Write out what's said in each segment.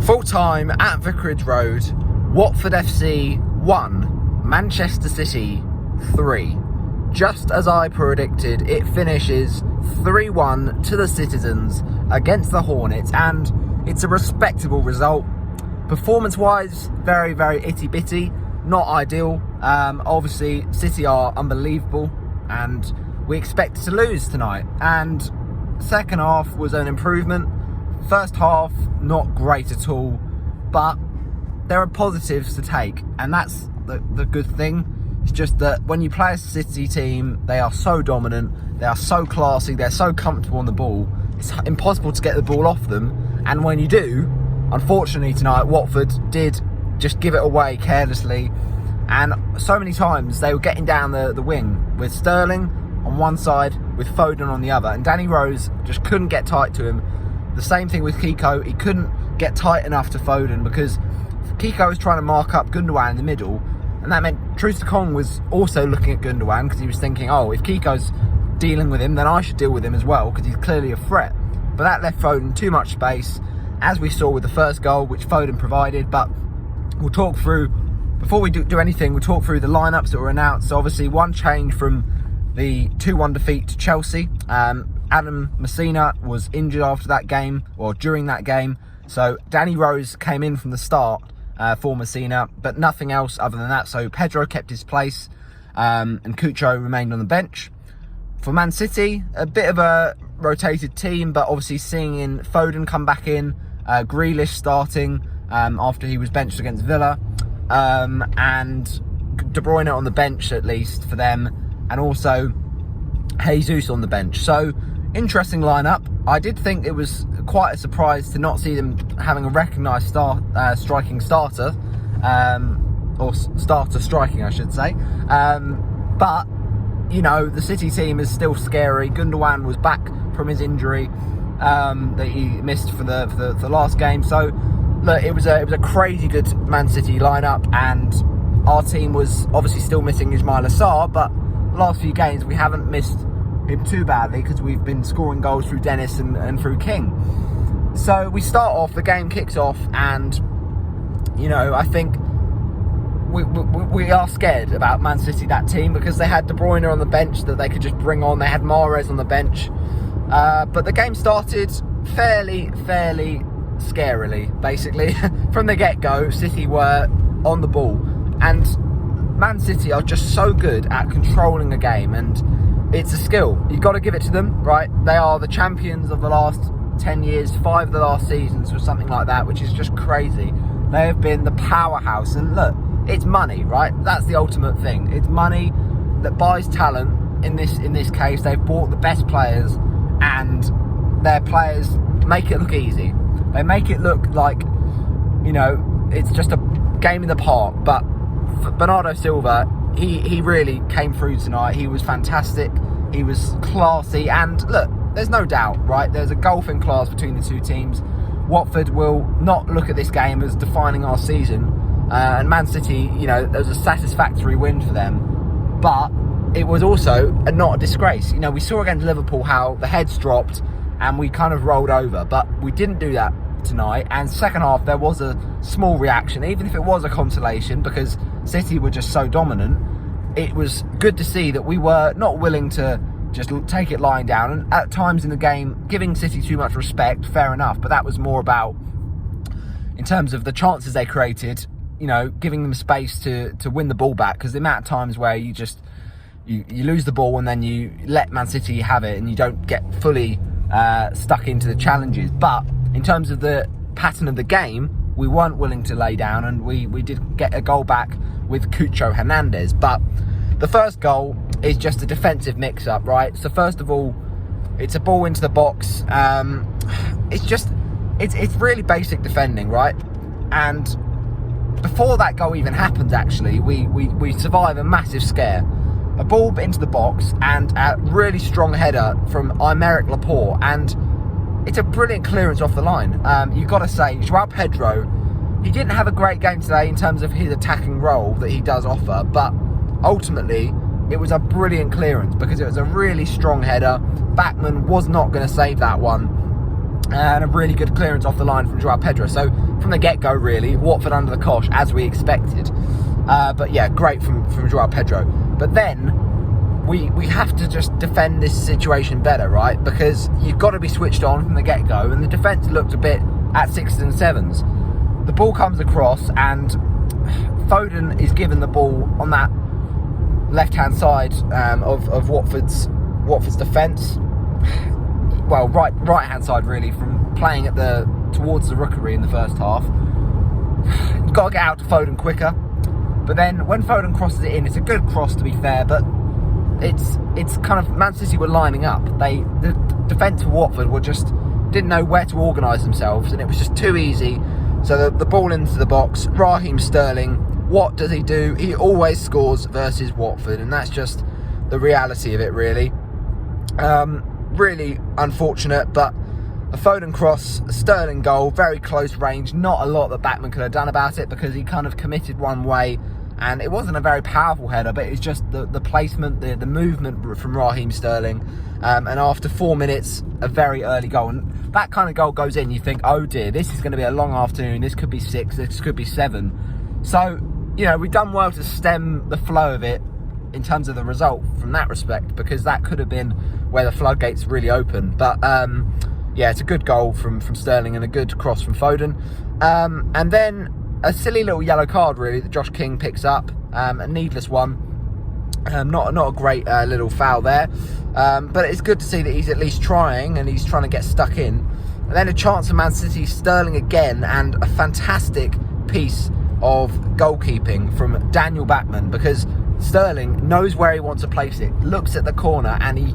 Full time at Vicarage Road, Watford FC 1, Manchester City 3. Just as I predicted, it finishes 3-1 to the Citizens against the Hornets, and it's a respectable result. Performance-wise, very, very itty-bitty, not ideal. Obviously, City are unbelievable, and we expected to lose tonight. And second half was an improvement. First half, not great at all, but there are positives to take, and that's the good thing. It's just that when you play a City team, they are so dominant, they are so classy, they're so comfortable on the ball, it's impossible to get the ball off them. And when you do, unfortunately tonight, Watford did just give it away carelessly, and so many times they were getting down the wing with Sterling on one side, with Foden on the other, and Danny Rose just couldn't get tight to him. The same thing with Kiko. He couldn't get tight enough to Foden because Kiko was trying to mark up Gundogan in the middle, and that meant Sissoko was also looking at Gundogan because he was thinking, oh, if Kiko's dealing with him, then I should deal with him as well because he's clearly a threat. But that left Foden too much space, as we saw with the first goal, which Foden provided. But we'll talk through, before we do anything, we'll talk through the lineups that were announced. So obviously, one change from the 2-1 defeat to Chelsea. Adam Moussa was injured after that game, or during that game. So Danny Rose came in from the start for Moussa, but nothing else other than that. So Pedro kept his place, and Cucho remained on the bench. For Man City, a bit of a rotated team, but obviously seeing in Foden come back in, Grealish starting after he was benched against Villa, and De Bruyne on the bench at least for them, and also Jesus on the bench. So interesting lineup. I did think it was quite a surprise to not see them having a recognised striking starter, or starter striking, I should say. But you know, the City team is still scary. Gundogan was back from his injury that he missed for the last game. So look, it was a crazy good Man City lineup, and our team was obviously still missing Ismaila Sarr, but the last few games we haven't missed him too badly because we've been scoring goals through Dennis and through King. So we start off, the game kicks off, and you know, I think we are scared about Man City, that team, because they had De Bruyne on the bench that they could just bring on. They had Mahrez on the bench, but the game started fairly scarily, basically. From the get-go, City were on the ball, and Man City are just so good at controlling a game, and it's a skill. You've got to give it to them, right? They are the champions of the last 10 years, 5 of the last seasons, or something like that, which is just crazy. They have been the powerhouse, and look, it's money, right? That's the ultimate thing. It's money that buys talent. In this case, they've bought the best players, and their players make it look easy. They make it look like, you know, it's just a game in the park. But Bernardo Silva, he really came through tonight. He was fantastic. He was classy. And look, there's no doubt, right? There's a gulf in class between the two teams. Watford will not look at this game as defining our season. And Man City, you know, there was a satisfactory win for them. But it was also not a disgrace. You know, we saw against Liverpool how the heads dropped and we kind of rolled over. But we didn't do that tonight. And second half, there was a small reaction, even if it was a consolation, because City were just so dominant. It was good to see that we were not willing to just take it lying down, and at times in the game giving City too much respect, fair enough, but that was more about, in terms of the chances they created, you know, giving them space to win the ball back, because the amount of times where you lose the ball and then you let Man City have it and you don't get fully stuck into the challenges. But in terms of the pattern of the game, we weren't willing to lay down, and we did get a goal back with Cucho Hernandez. But the first goal is just a defensive mix-up, right? So first of all, it's a ball into the box. It's really basic defending, right? And before that goal even happens, actually, we survive a massive scare. A ball into the box and a really strong header from Aymeric Laporte, and it's a brilliant clearance off the line. You've got to say, João Pedro, he didn't have a great game today in terms of his attacking role that he does offer, but ultimately it was a brilliant clearance because it was a really strong header. Bachmann was not going to save that one, and a really good clearance off the line from Joao Pedro. So from the get-go, really, Watford under the cosh, as we expected. But yeah, great from Joao Pedro. But then we have to just defend this situation better, right? Because you've got to be switched on from the get-go, and the defence looked a bit at 6s and 7s. The ball comes across, and Foden is given the ball on that left-hand side of Watford's defence. Well, right-hand side, really, from playing towards the rookery in the first half. You've got to get out to Foden quicker. But then when Foden crosses it in, it's a good cross, to be fair, but it's kind of, Man City were lining up. The defence for Watford didn't know where to organise themselves, and it was just too easy. So the ball into the box, Raheem Sterling, what does he do? He always scores versus Watford, and that's just the reality of it, really. Really unfortunate, but a Foden cross, a Sterling goal, very close range. Not a lot that Bachmann could have done about it, because he kind of committed one way, and it wasn't a very powerful header, but it's just the placement, the movement from Raheem Sterling. And after 4 minutes, a very early goal, and that kind of goal goes in, you think, oh dear, this is going to be a long afternoon. This could be 6, this could be 7. So, we've done well to stem the flow of it in terms of the result from that respect, because that could have been where the floodgates really open. But yeah, it's a good goal from Sterling and a good cross from Foden. And then a silly little yellow card, really, that Josh King picks up, a needless one. Not a great little foul there, but it's good to see that he's at least trying, and he's trying to get stuck in. And then a chance for Man City, Sterling again, and a fantastic piece of goalkeeping from Daniel Bachmann, because Sterling knows where he wants to place it, looks at the corner, and he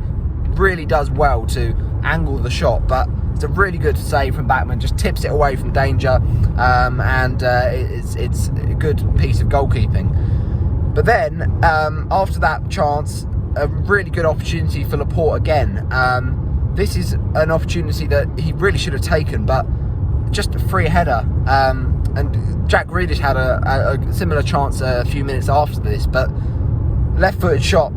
really does well to angle the shot. But it's a really good save from Bachmann, just tips it away from danger, and it's a good piece of goalkeeping. But then after that chance, a really good opportunity for Laporte again. This is an opportunity that he really should have taken, but just a free header. And Jack Grealish had a similar chance a few minutes after this, but left-footed shot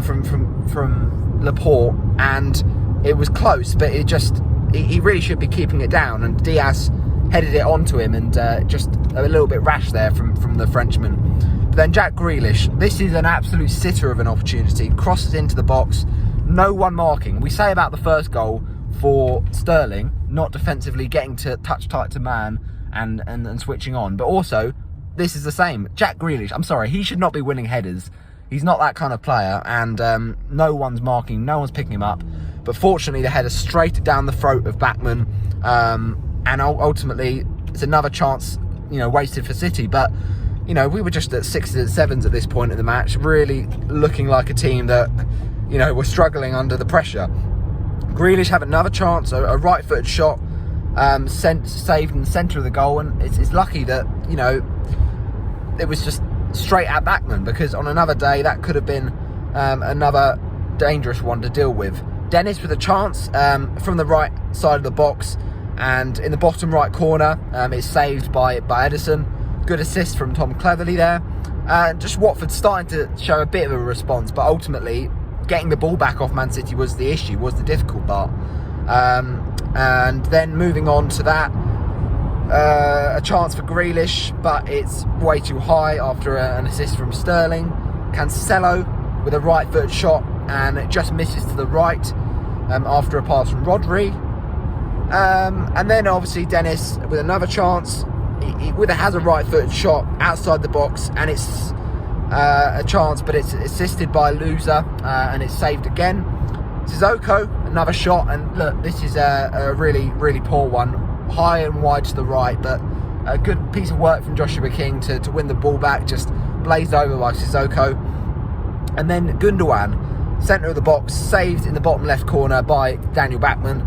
from Laporte, and it was close, but he really should be keeping it down, and Diaz headed it onto him, and just a little bit rash there from the Frenchman. But then Jack Grealish, this is an absolute sitter of an opportunity, crosses into the box, no one marking. We say about the first goal for Sterling, not defensively getting to touch tight to man and switching on, but also this is the same. Jack Grealish, I'm sorry, he should not be winning headers. He's not that kind of player, and no one's marking, no one's picking him up. But fortunately, the header straight down the throat of Bachmann, and ultimately it's another chance, wasted for City. But we were just at 6s and 7s at this point in the match, really looking like a team that were struggling under the pressure. Grealish had another chance, a right-footed shot, saved in the centre of the goal, and it's lucky that it was just straight at Bachmann, because on another day that could have been another dangerous one to deal with. Dennis with a chance from the right side of the box, and in the bottom right corner, it's saved by Edison. Good assist from Tom Cleverley there. Just Watford starting to show a bit of a response, but ultimately getting the ball back off Man City was the issue, was the difficult part. And then moving on to that, a chance for Grealish, but it's way too high after an assist from Sterling. Cancelo with a right-footed shot, and it just misses to the right after a pass from Rodri. And then obviously Dennis with another chance. He has a right-footed shot outside the box, and it's a chance, but it's assisted by Moussa, and it's saved again. Sissoko, another shot, and look, this is a really, really poor one, high and wide to the right, but a good piece of work from Joshua King to win the ball back, just blazed over by Sissoko. And then Gundogan, centre of the box, saved in the bottom left corner by Daniel Bachmann.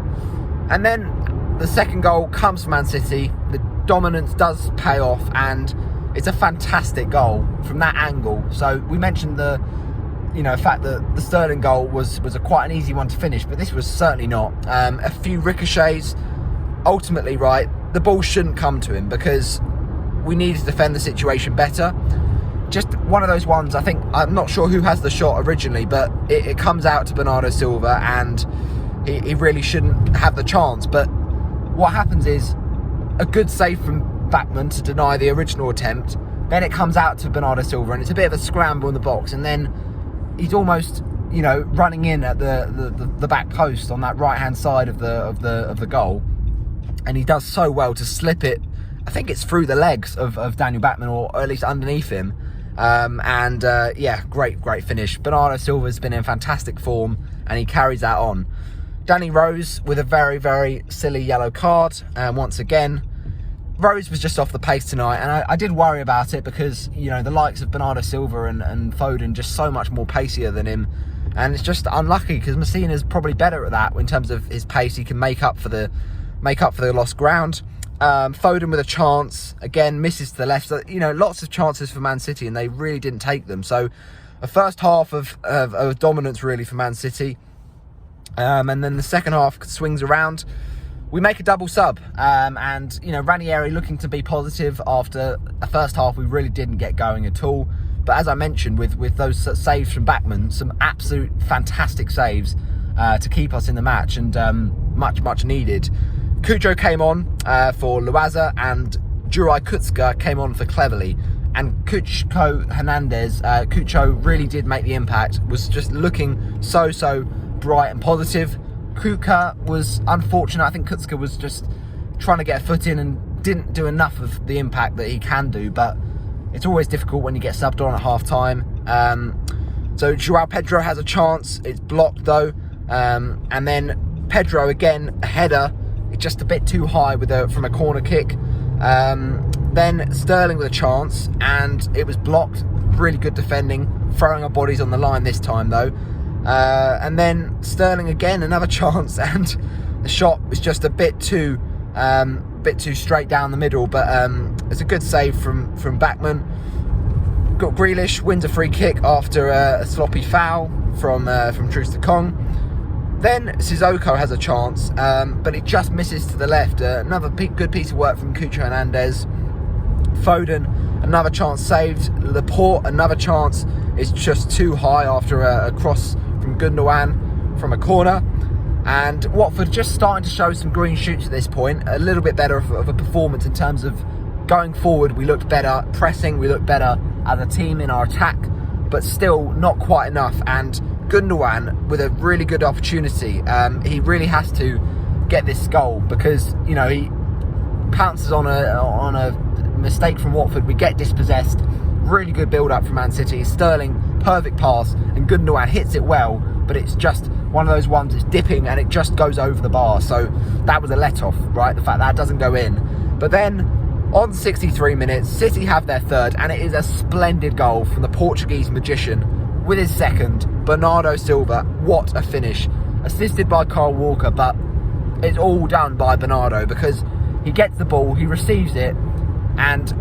And then the second goal comes from Man City. The dominance does pay off, and it's a fantastic goal from that angle. So we mentioned the fact that the Sterling goal was quite an easy one to finish, but this was certainly not. A few ricochets. Ultimately, right, the ball shouldn't come to him, because we need to defend the situation better. Just one of those ones, I think, I'm not sure who has the shot originally, but it comes out to Bernardo Silva, and he really shouldn't have the chance. But what happens is a good save from Bachmann to deny the original attempt. Then it comes out to Bernardo Silva, and it's a bit of a scramble in the box, and then he's almost, you know, running in at the back post on that right hand side of the goal, and he does so well to slip it. I think it's through the legs of Daniel Bachmann, or at least underneath him. Yeah, great finish. Bernardo Silva's been in fantastic form, and he carries that on. Danny Rose with a very silly yellow card, once again. Rose was just off the pace tonight, and I did worry about it because, you know, the likes of Bernardo Silva and Foden just so much more pacier than him, and it's just unlucky because Messina's probably better at that in terms of his pace. He can make up for the lost ground. Foden with a chance, again misses to the left. So, you know, lots of chances for Man City, and they really didn't take them. So a first half of dominance really for Man City, and then the second half swings around. We make a double sub, and, you know, Ranieri looking to be positive after a first half we really didn't get going at all. But as I mentioned, with those saves from Bachmann, some absolute fantastic saves to keep us in the match, and much needed. Cucho came on for Loaza, and Juraj Kucka came on for Cleverley. And Cucho really did make the impact, was just looking so bright and positive. Kuka was unfortunate. I think Kucka was just trying to get a foot in and didn't do enough of the impact that he can do, but it's always difficult when you get subbed on at half time. So Joao Pedro has a chance, it's blocked though, and then Pedro again, a header, it's just a bit too high from a corner kick. Then Sterling with a chance, and it was blocked. Really good defending, throwing our bodies on the line this time though. And then Sterling again, another chance, and the shot was just a bit too straight down the middle. But it's a good save from Bachmann. Got Grealish, wins a free kick after a sloppy foul from Troost-Ekong. Then Sissoko has a chance, but it just misses to the left. Another good piece of work from Cucho Hernandez. Foden, another chance saved. Laporte, another chance, is just too high after a cross from Gundogan from a corner. And Watford just starting to show some green shoots at this point. A little bit better of a performance in terms of going forward. We looked better pressing, we looked better as a team in our attack, but still not quite enough. And Gundogan with a really good opportunity. He really has to get this goal because, you know, he pounces on a mistake from Watford. We get dispossessed. Really good build-up from Man City. Sterling, perfect pass, and Gundogan hits it well, but it's just one of those ones that's dipping and it just goes over the bar. So that was a let-off, right? The fact that doesn't go in. But then on 63 minutes, City have their third, and it is a splendid goal from the Portuguese magician with his second, Bernardo Silva. What a finish. Assisted by Kyle Walker, but it's all done by Bernardo because he gets the ball, he receives it, and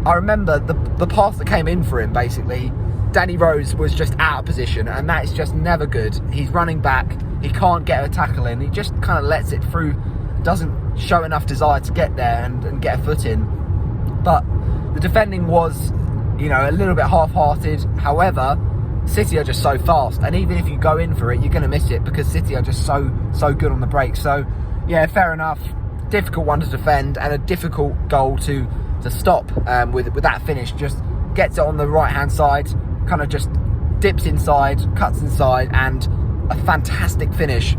I remember the pass that came in for him, basically, Danny Rose was just out of position, and that is just never good. He's running back, he can't get a tackle in, he just kind of lets it through, doesn't show enough desire to get there and get a foot in. But the defending was, you know, a little bit half-hearted. However, City are just so fast, and even if you go in for it, you're going to miss it because City are just so good on the break. So yeah, fair enough. Difficult one to defend and a difficult goal to stop with that finish. Just gets it on the right hand side, kind of just dips inside, cuts inside, and a fantastic finish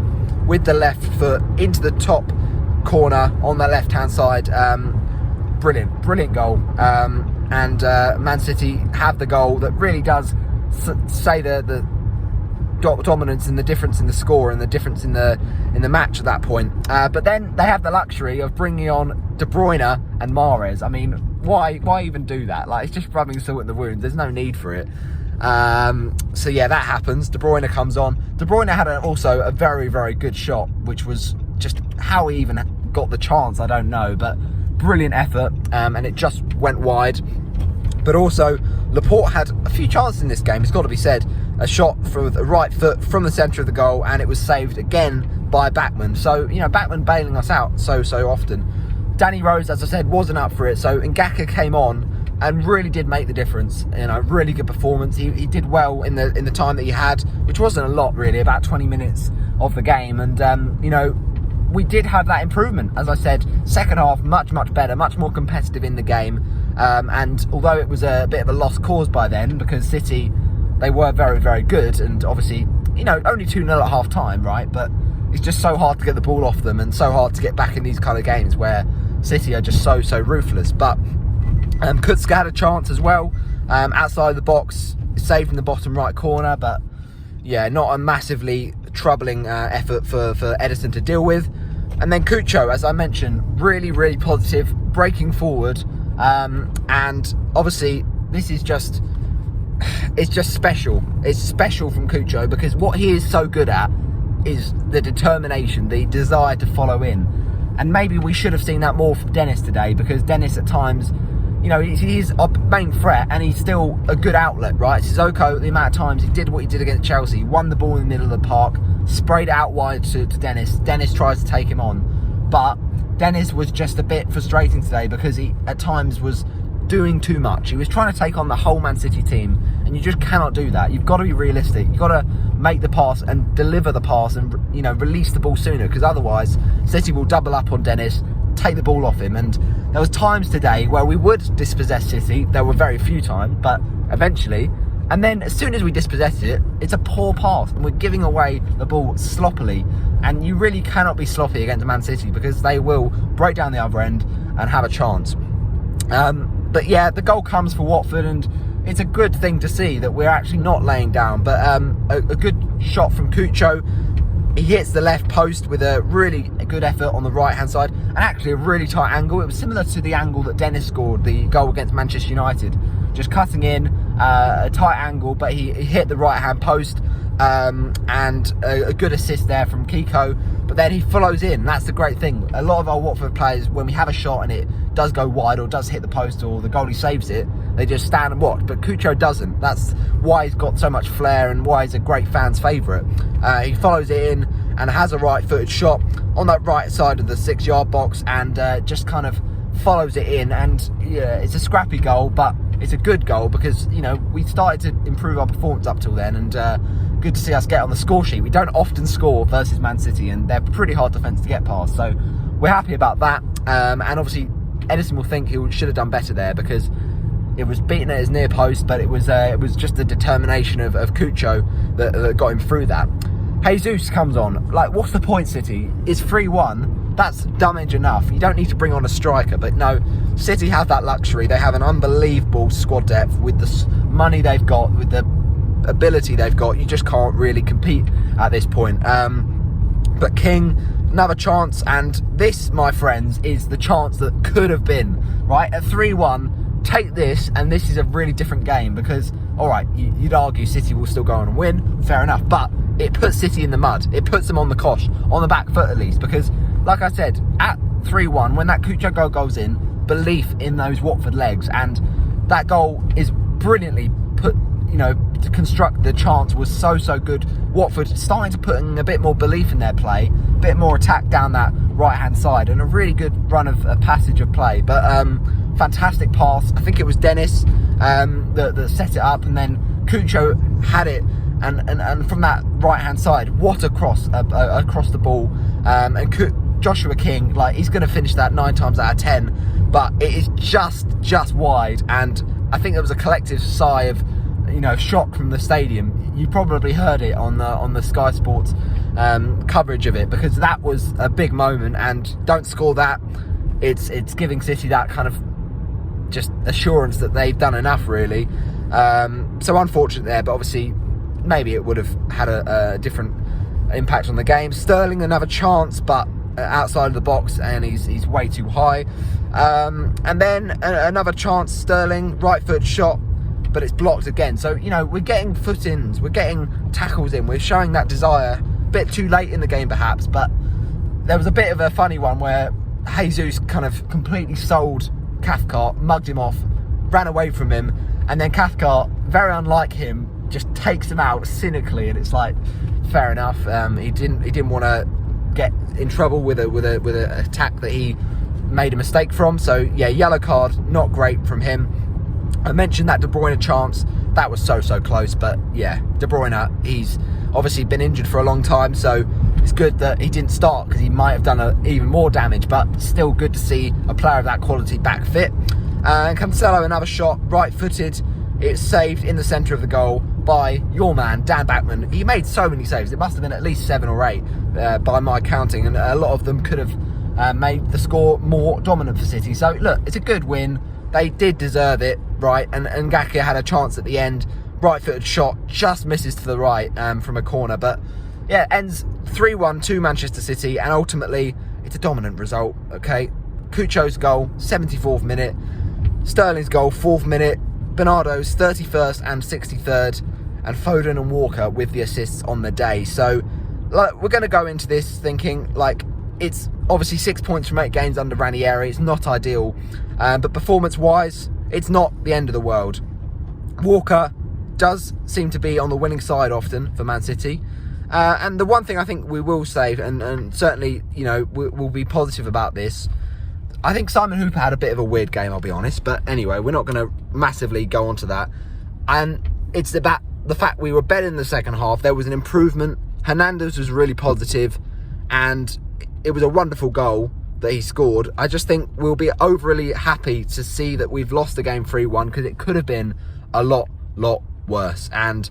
with the left foot into the top corner on the left hand side. Brilliant goal. And Man City have the goal that really does say the dominance and the difference in the score and the difference in the match at that point. But then they have the luxury of bringing on De Bruyne and Mahrez. I mean, why even do that? Like, it's just rubbing salt in the wound. There's no need for it. So yeah, that happens. De Bruyne comes on. De Bruyne had also a very good shot, which was just how he even got the chance, I don't know, but brilliant effort, and it just went wide. But also, Laporte had a few chances in this game, it's got to be said. A shot from the right foot from the centre of the goal, and it was saved again by Bachmann. So, you know, Bachmann bailing us out so often. Danny Rose, as I said, wasn't up for it, so Ngaka came on and really did make the difference. You know, really good performance. He did well in the time that he had, which wasn't a lot really, about 20 minutes of the game. And you know, we did have that improvement. As I said, second half, much better, much more competitive in the game. And although it was a bit of a lost cause by then, because City, they were very good, and obviously, only 2-0 at half time, right? But it's just so hard to get the ball off them, and so hard to get back in these kind of games where City are just so ruthless. But Kutska had a chance as well, outside the box, saved in the bottom right corner, but yeah, not a massively troubling effort for Edison to deal with. And then Cucho, as I mentioned, really positive, breaking forward, and obviously this is just, it's just special. It's special from Cucho, because what he is so good at is the determination, the desire to follow in. And maybe we should have seen that more from Dennis today, because Dennis at times, he's our main threat, and he's still a good outlet, right? Sissoko, the amount of times he did what he did against Chelsea, he won the ball in the middle of the park, sprayed it out wide to Dennis. Dennis tries to take him on, but Dennis was just a bit frustrating today, because he at times was doing too much. He was trying to take on the whole Man City team, and you just cannot do that. You've got to be realistic. You've got to make the pass and deliver the pass, and release the ball sooner, because otherwise City will double up on Dennis, take the ball off him. And there was times today where we would dispossess City. There were very few times, but eventually. And then as soon as we dispossess it, it's a poor pass, and we're giving away the ball sloppily. And you really cannot be sloppy against Man City, because they will break down the other end and have a chance. But yeah, the goal comes for Watford, and it's a good thing to see that we're actually not laying down. But a good shot from Cucho. He hits the left post with a really good effort on the right-hand side, and actually a really tight angle. It was similar to the angle that Dennis scored, the goal against Manchester United. Just cutting in, a tight angle, but he hit the right-hand post, and a good assist there from Kiko. But then he follows in. That's the great thing. A lot of our Watford players, when we have a shot and it does go wide or does hit the post or the goalie saves it, they just stand and watch. But Cucho doesn't. That's why he's got so much flair and why he's a great fan's favourite. He follows it in and has a right-footed shot on that right side of the 6-yard box, and just kind of follows it in. And yeah, it's a scrappy goal, but it's a good goal, because we started to improve our performance up till then, and good to see us get on the score sheet. We don't often score versus Man City, and they're pretty hard defence to get past, so we're happy about that. And obviously Edison will think he should have done better there, because it was beaten at his near post, but it was just the determination of Cucho that got him through that. Jesus comes on. Like, what's the point, City? It's 3-1. That's damage enough. You don't need to bring on a striker. But no, City have that luxury. They have an unbelievable squad depth with the money they've got, with the ability they've got. You just can't really compete at this point. But King, another chance. And this, my friends, is the chance that could have been, right? At 3-1, take this, and this is a really different game, because, all right, you'd argue City will still go on and win. Fair enough. But it puts City in the mud. It puts them on the cosh, on the back foot at least, because, like I said, at 3-1, when that Cucho goal goes in, belief in those Watford legs, and that goal is brilliantly put, to construct. The chance was so good. Watford starting to put in a bit more belief in their play, a bit more attack down that right-hand side, and a really good run of a passage of play. But fantastic pass. I think it was Dennis that set it up, and then Cucho had it. And from that right-hand side, what a cross across the ball. And Joshua King, like, he's going to finish that 9 times out of 10, but it is just wide. And I think there was a collective sigh of, shock from the stadium. You probably heard it on the Sky Sports coverage of it, because that was a big moment. And don't score that, it's giving City that kind of just assurance that they've done enough, really. So unfortunate there, but obviously maybe it would have had a different impact on the game. Sterling, another chance, but outside of the box, and he's way too high. And then another chance, Sterling, right foot shot, but it's blocked again. So, we're getting foot-ins, we're getting tackles in, we're showing that desire. A bit too late in the game, perhaps, but there was a bit of a funny one where Jesus kind of completely sold Cathcart, mugged him off, ran away from him, and then Cathcart, very unlike him, just takes him out cynically, and it's like, fair enough. He didn't want to get in trouble with a attack that he made a mistake from. So yeah, yellow card, not great from him. I mentioned that De Bruyne chance, that was so close, but yeah, De Bruyne, he's obviously been injured for a long time, so It's good that he didn't start because he might have done even more damage, but still good to see a player of that quality back fit. And Cancelo, another shot, right-footed. It's saved in the centre of the goal by your man, Dan Bachmann. He made so many saves. It must have been at least 7 or 8 by my counting, and a lot of them could have made the score more dominant for City. So, look, it's a good win. They did deserve it, right? And Ngaki had a chance at the end. Right-footed shot, just misses to the right from a corner. But, yeah, ends 3-1 to Manchester City, and ultimately, it's a dominant result, okay? Cucho's goal, 74th minute. Sterling's goal, 4th minute. Bernardo's 31st and 63rd, and Foden and Walker with the assists on the day. So, like, we're going to go into this thinking, like, it's obviously 6 points from 8 games under Ranieri. It's not ideal, but performance-wise, it's not the end of the world. Walker does seem to be on the winning side often for Man City. And the one thing I think we will say, and certainly, you know, we'll be positive about this, I think Simon Hooper had a bit of a weird game, I'll be honest. But anyway, we're not going to massively go on to that. And it's about the fact we were better in the second half. There was an improvement. Hernandez was really positive, and it was a wonderful goal that he scored. I just think we'll be overly happy to see that we've lost the game 3-1, because it could have been a lot worse. And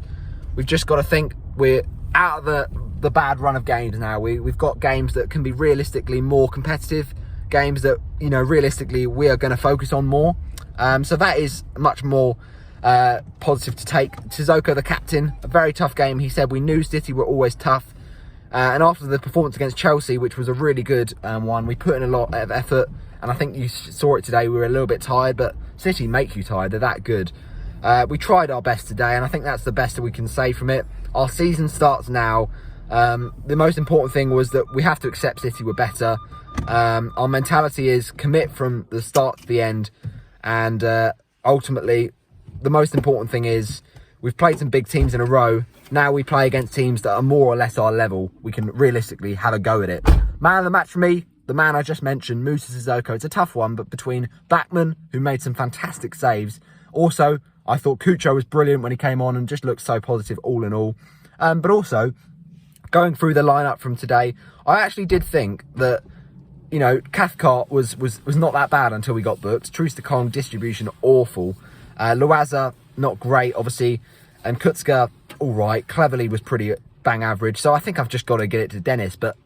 we've just got to think we're out of the bad run of games now. We've got games that can be realistically more competitive, games that, you know, realistically we are going to focus on more. So that is much more positive to take. Sissoko, the captain, a very tough game. He said, we knew City were always tough. And after the performance against Chelsea, which was a really good one, we put in a lot of effort. And I think you saw it today. We were a little bit tired, but City make you tired. They're that good. We tried our best today, and I think that's the best that we can say from it. Our season starts now. The most important thing was that we have to accept City were better. Our mentality is commit from the start to the end, and ultimately the most important thing is we've played some big teams in a row. Now we play against teams that are more or less our level. We can realistically have a go at it. Man of the match for me, the man I just mentioned, Moussa Sissoko. It's a tough one, but between Bachmann, who made some fantastic saves, also I thought Cucho was brilliant when he came on and just looked so positive all in all, but also going through the lineup from today, I actually did think that, you know, Cathcart was not that bad until we got booked. Troost-Ekong distribution awful. Loaza not great, obviously, and Kutska all right. Cleverly was pretty bang average. So I think I've just got to get it to Dennis. But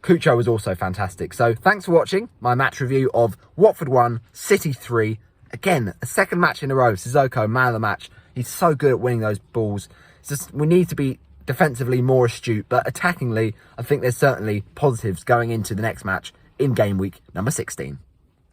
Cucho was also fantastic. So thanks for watching my match review of Watford 1, City 3. Again, a second match in a row. Sissoko, man of the match. He's so good at winning those balls. It's just we need to be defensively more astute, but attackingly, I think there's certainly positives going into the next match in game week number 16.